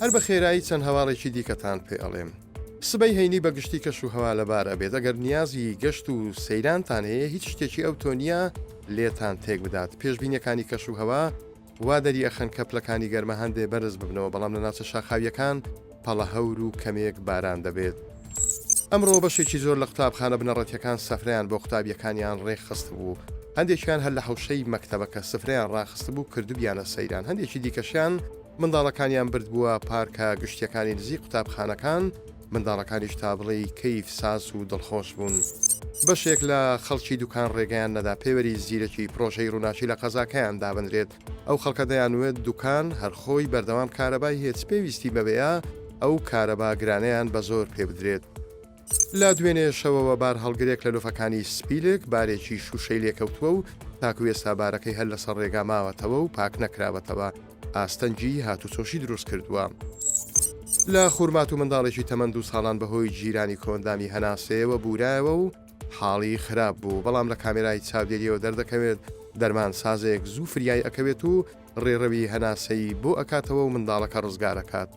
هەر بە خێرایی چەند هەواڵێکی دیکەتان پێ ئەڵێم. سبەی هەینی بە گشتی کەش و هەوا لەبارە بێت ئەگەر نیازی گەشت و سەیرانتان هەیە هیچ شتێکی ئەو تۆنیە لێتان تێک بدات. پێشبینیەکانی کەش و هەوا وا دەری ئەخەن کە پلەکانی گەرمە هەندێ بەرز ببنەوە، بەڵام لە ناوچە شاخاویەکان پەڵە هەور و کەمێک باران دەبێت. ئەمڕۆ بەشێکی زۆر لە قوتابخانە بنەڕەتیەکان سەفرەیان بۆ قوتابیەکانیان ڕێکخست بوو. هەندێکیان هەر لە حەوشەی مەکتەبەکە سفرەیان ڕاخست بوو کردوبیانە سەیران. هەندێکی دیکەشیان منداڵەکانیان بردبووە پارکە گشتیەکانی نزیک قوتابخانەکان، منداڵەکانیش تا بڵێ کەیف ساز و دڵخۆش بوون. بەشێک لە خەڵکی دوکان ڕێگەیان نەدا پێوەری زیرەکی پرۆژەی ڕووناچی لە قەزاکەیان دابنرێت. ئەو خەڵکە دەیانوێت دوکان هەرخۆی بەردەوام کارەبای هێچ پێویستی بەبەیە ئەو کارەبا گرانەیان بە زۆر پێ بدرێت. لا دوێنێ شەوەوە بار هەڵگرێک لە لۆفەکانی سپیلک بارێکی شوشەی لێکەوتووە و تاکو ئێستا بارەکەی هەر لەسەر ڕێگا ماوەتەوە و پاک نەکراوەتەوە. ئاستەنجی هاتوچۆشی دروست کردووە. لە خوورمات و منداڵێکی تەمەند 2 ساڵان بەهۆی جیرانی کۆندامی هەناسەیەوە بورایەوە و حاڵی خراپ بوو، بەڵام لە کامێرای چاودێریەوە دەردەکەوێت دەرمان سازێک زوو فریای ئەکەوێت و ڕێڕەوی هەناسەی بۆ ئەکاتەوە و منداڵەکە ڕزگارەکات.